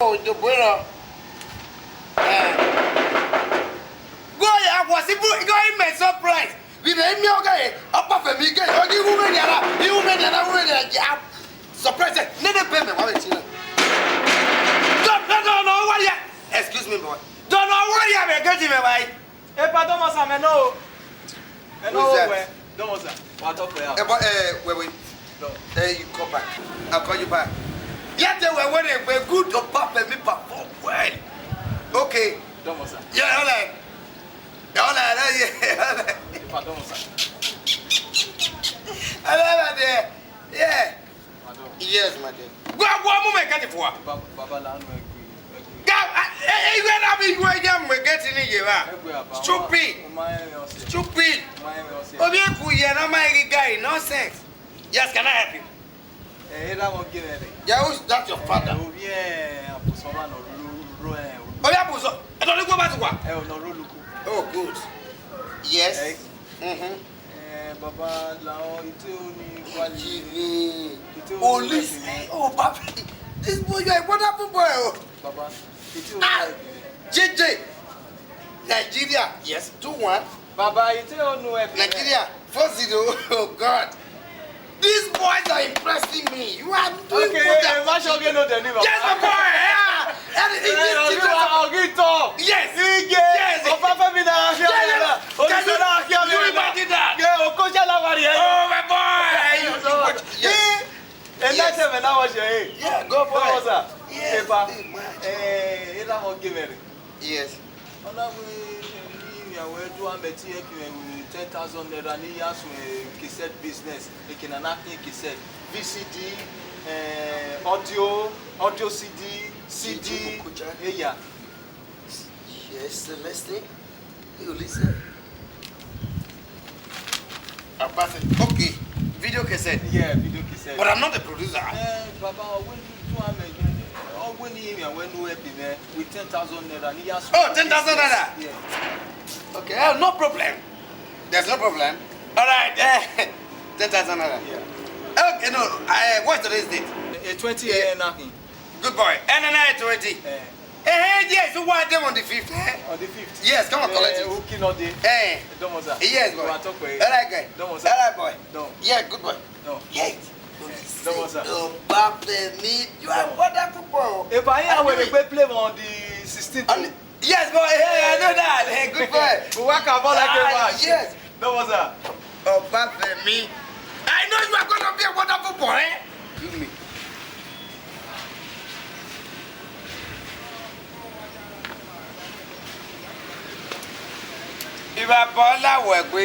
Oh, the winner. Go, I was going to surprise. We made me okay. Up of me, get you women, you made another surprise. Never payment. Don't know what yet. Excuse me, boy. Don't know what you are getting away. Hey, pardon, I know. I know where. Don't say. What up there? Wait. There you come back. I'll call you back. Yet they were winning. We're good to pop and me perform well. Okay. Don't say. Yeah, all right. Pardon, sir. Yeah. Yes, madam. Go, move get it for. Baba, we're getting it. Stupid. Guy, nonsense. Yes, can I help you? Yeah, who's that your father? Oh, good. Yes. Baba, oh, listen. Oh, Papi. This boy, you are a wonderful boy. Baba, JJ. Nigeria. Yes, 2-1. Baba, you tell no Nigeria. 4-0. Oh, God. These boys are impressing me. You are doing okay, why shall we know the name? Yes, my boy. I'll get top. Yes. Yes. Oh, Papa, me now. You imagine that? Yeah, of course, I love it. Oh, my boy. Yes. And that's when I was here. Yeah, go for it. Yes. Yes. We do a 10,000 naira years cassette business. Like in an acting cassette, VCD, audio CD. Yeah. Yes, listening. You listen. Okay, video cassette. Yeah, video cassette. But I'm not the producer. Baba, when you with 10,000 naira years. Oh, 10,000 naira. Yeah. Okay, no problem. There's no problem. All right, 10,000 naira. Yeah. Okay, no. What's today's date? 20 nothing. Good boy. And 20. Yes. So what them on the 5th? On the 5th. Yes, come on, collect it. Okay, not day. Don't want that. Yes, boy. All right, guy. Don't want that. All right, boy. No. Yeah, good boy. No. Yes. Don't want that. You are wonderful boy. If I am when we play on the 16th. Yes, boy. Hey, I know that. Hey, good boy. We work about like a match. Yes. Don't want that. Oh, Papa, me. I know you are going to be a wonderful boy. Give me. Ìbá Bọ́lá wẹ̀ pé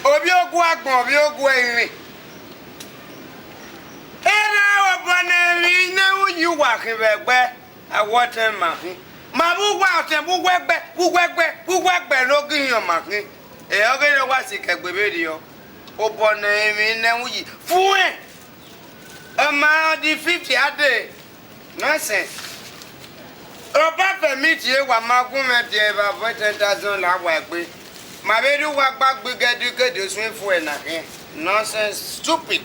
obi ogun agbọ̀n obi ogun erin. Ẹ̀rọ ọ̀bọ̀n ẹ̀rín iná wúyí wà kí bẹ̀gbẹ́ àwọ̀tẹ́ màkín. Màá búgbà ọ̀tẹ̀ búgbẹ́gbẹ́ lógún yàn màkín. Èyàn kéde wá sí kẹgbẹ́ bèèrè yọ. Ọ̀bọ̀n ẹ̀rín iná wúyí fún ẹ̀. Ọmọ di 50 adé. Nonsense. Obafemi tie wa magun medie ba 10,000 la wa gbe. Ma be du wa gba gbegedu kede sun fu e na ke. Nonsense, stupid.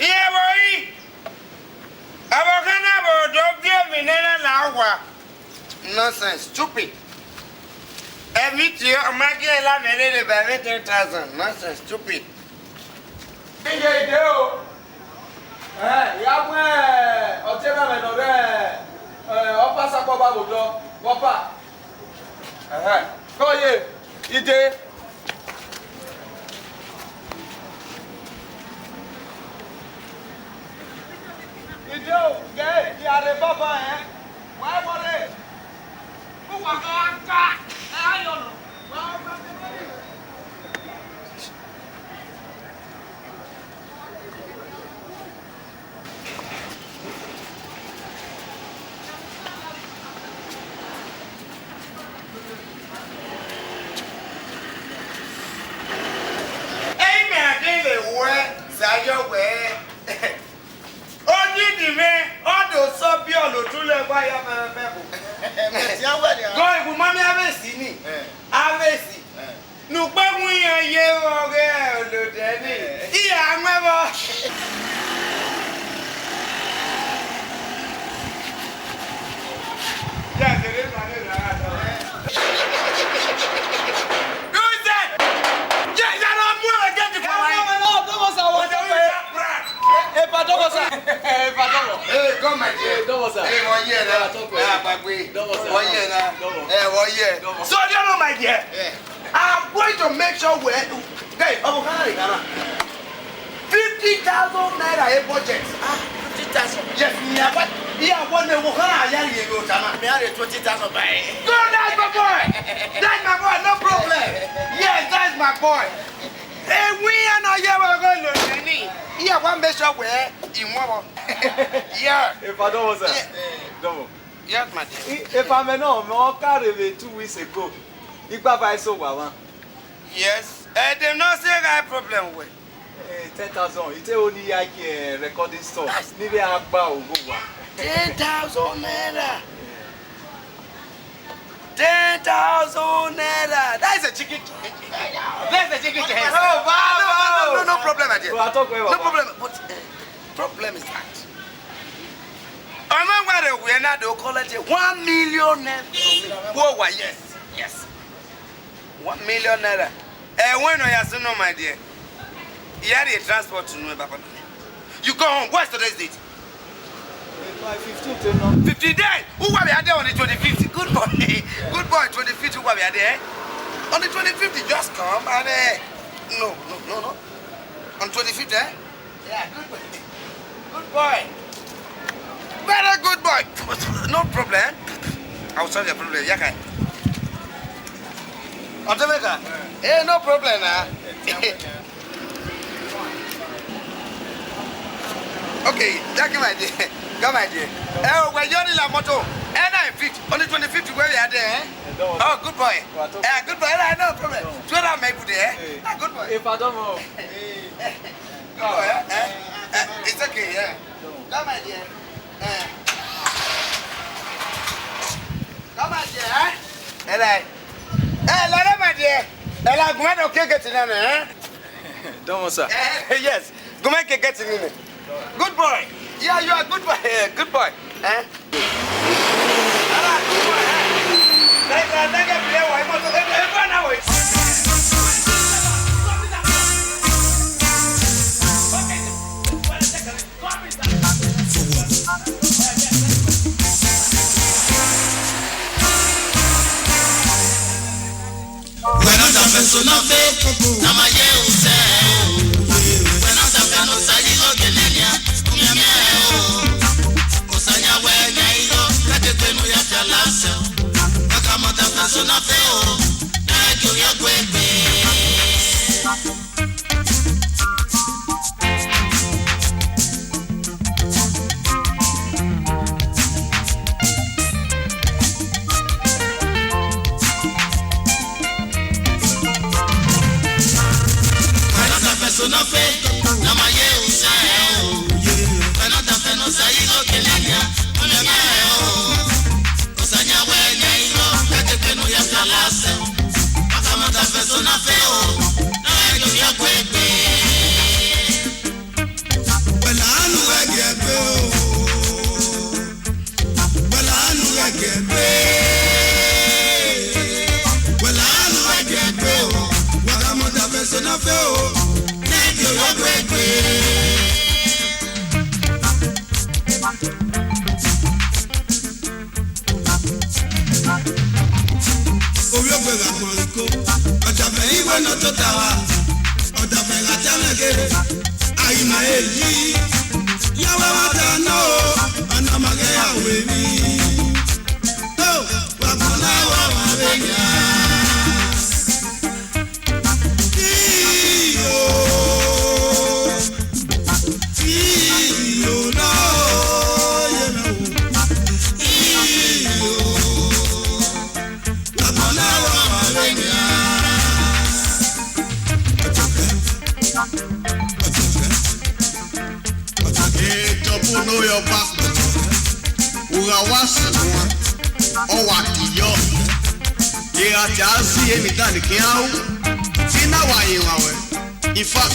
Iye boyi. Abokana bo do bi mi nena la wa. Nonsense, stupid. Emi tie o ma ge la mere le ba 10,000. Nonsense, stupid. Iye ide o. Ya mwe otena me no re opa sapo ba bodo opa ko ye ide o ge ya re baba wa mo re ku wa ka ayo no wa ba Go, mommy, Agbes ni. Agbes. Nùpẹ́ mú yan yé ọ̀rẹ́ olùdẹ́ni. Ìyá mẹ́bọ̀. So you know, my dear, I'm going to make sure we hey, 50,000 naira a budget. 50,000. Yes, yeah, one day we'll have you. Me have 20,000 by. No, that's my boy. That's my boy, no problem. Yes, that's my boy. Hey, we are not here. We're going to yeah, one make sure we're in one. Yeah. If I don't was that. Yes, my dear. If I may know, I carried 2 weeks ago. If I so well, yes. They not say I have problem with 10,000. It's only like a recording store. Maybe I go 10,000 naira. 10,000 naira. That is a chicken. That's a chicken. No problem, my dear. No problem. But problem is that. I remember we are not the college 1 million naira. Whoa, yes. 1 million naira. When I ask no, my dear, you had a transport to know about. You go home. What's today's date? 15th. 15 days. Who will be there on the 25th? Good boy. Good boy. 25th. Who will be there? On the 25th, you just come and no. On 25th, eh? Yeah, good boy. Good boy. Very good boy. No problem. I'll solve your problem. Yeah, Odafeso? Eh, no problem, Okay, thank you, my dear. Come, my dear. We're in La Moto. And I'm fit. On the 25th, where we are there, eh? Oh, good boy. Good boy. No problem. Good boy, my good there. Good boy. If I don't know. Good boy, it's okay, yeah. Come, my dear. Come, my dear, eh? Hello, my dear. Hello, go ahead, okay, get in there, eh? Don't want, sir. Yes, go make it get in there. Good boy. Yeah, you are good boy. Good boy. Eh? Good boy, Odafeso Nofe, na maye use o. When Odafeso sayi lo genenia, unyame o. Osanya we nyairo, kate kwenu ya chalase. Kama Odafeso Nofe o, na ekyo ya kwebe. Odafeso Nofe, na maye use o. When Odafeso sayi lo genenia, unyame o. Osanya we nyairo, kate kwenu ya chalase. Kama Odafeso Nofe o, na ekyo ya kwebe. Belanu egebe o. Belanu egebe. Belanu egebe o. Kama Odafeso Nofe o. Nekyo ya kwebe. Orí ògbèrè àpòríkó, Odafeso ìwé náà tó tà wá, Odafeso àtẹ́mẹ̀gẹ́, àyìnbá èyí, yàwé wá dáná o, ọ̀nà màgẹ́yàwó mi. Ó wà kàn náà wà wà bẹ́yà. Iyo náà yẹ mẹ́ wò. Iyo, wà kàn náà wà wà bẹ́yà. Johnbull know your back. Ura wasi one. Owa kiyo. Ira ti a si emi dan ki awu. Tina wa yin wa we. In fact,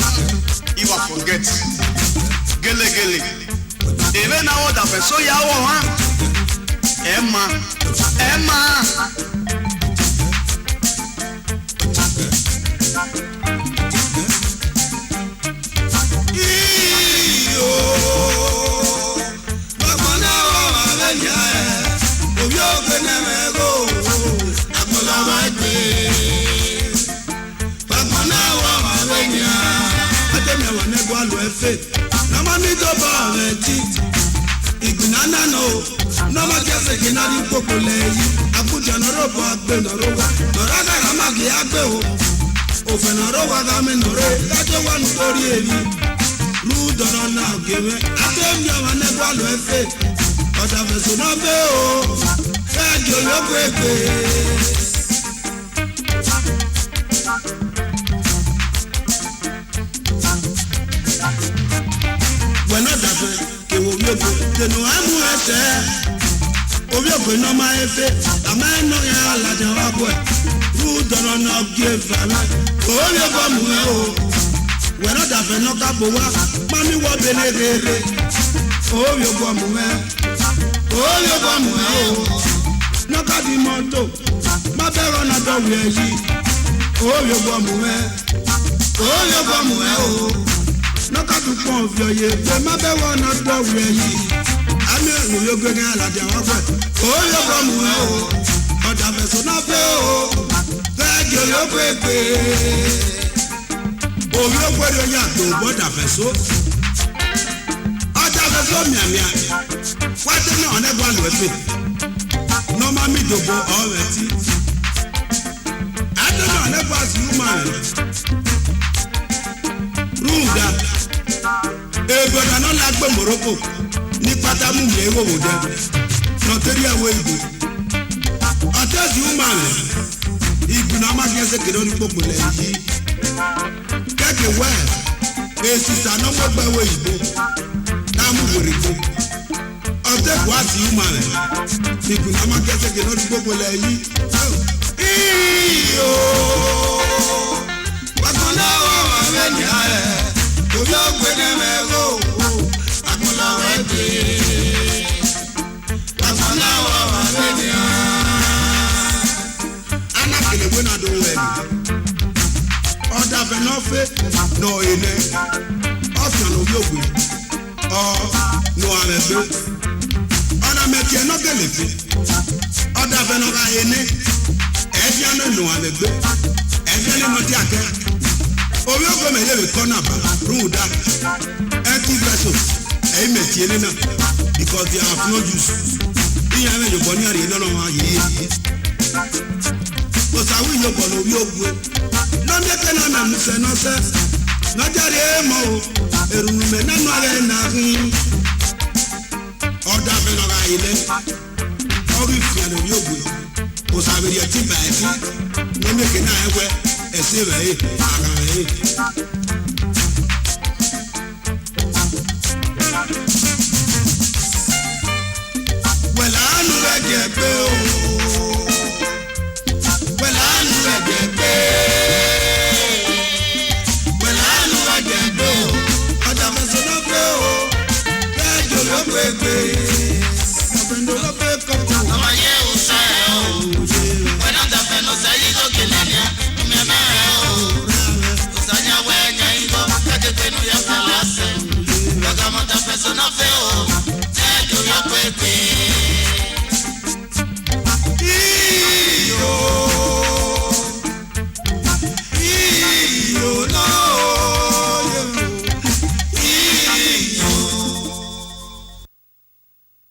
you will forget. Gele. Ebe na Odafeso ya wo ha. Emma. Iyo. Bakona wa benya. Nama jase kinari koko leyi. Abuja noro bo agbe noro wa. Nora gara magi agbe o. Ofe noro wa game nore. Kaje wa nutori eyi. Ru doro na ogeme. Atem ya wane kwa lo efe. Odafeso Nofe o. Kajo yo kwekwe. When Odafe ke wo yogo te no amu ese obi ogo no ma efe ama no ya la de wa boy ru doro no give ama o yogo mu e o when Odafe no ka bo wa mami wo belegere o yogo mu e o no ka di moto ma be rona do we yi o yogo mu e o Naka tu pon vioye, be ma be wana do we yi. Ami wo yo gbe gan la de wa gbe. O yo ko mu e o. Odafeso Nofe o. Fe jo yo pepe. O yo gbe yo ya do Odafeso. Odafeso mia. Wa te na one gwa lo efe. No ma mi dogo already. Ade na one gwa si human. Ruda. Eboda no la gbe Morocco ni pata mu me wo wo de no tori awo ibu atasi woman ibu na ma gese kedo ni popo le yi keke we esisa no mo gbe wo ibu na mu wori ko ate kwa si woman ibu na ma gese kedo ni popo le yi iyo wakona wa menya oyo gbede mego akọla wẹgbẹ akọla wa mẹdia anakele we na do wẹni Odafeso Nofe no ene ọfiàn obi ogbe ọ no amẹgbẹ ọna mẹtiẹ nọgẹlẹ fi Odafeso Nofe ene ẹfiàn no amẹgbẹ ẹfiàn no ti akẹ. Obi ogo me ye corner ba ruda empty vessels e me tie ni na because they have no use iya me yo boni ari no ma ye o sa wi yo bono obi ogo no me ke na na se no se no jare mo eru me na no ale na hin Odafeso Nofe ile obi fi na obi ogo o sa be ye ti ba e ti no me ke na ewe ese be agawe welanu ejepe o welanu ejepe o Odafeso Nofe o bejo lo pepe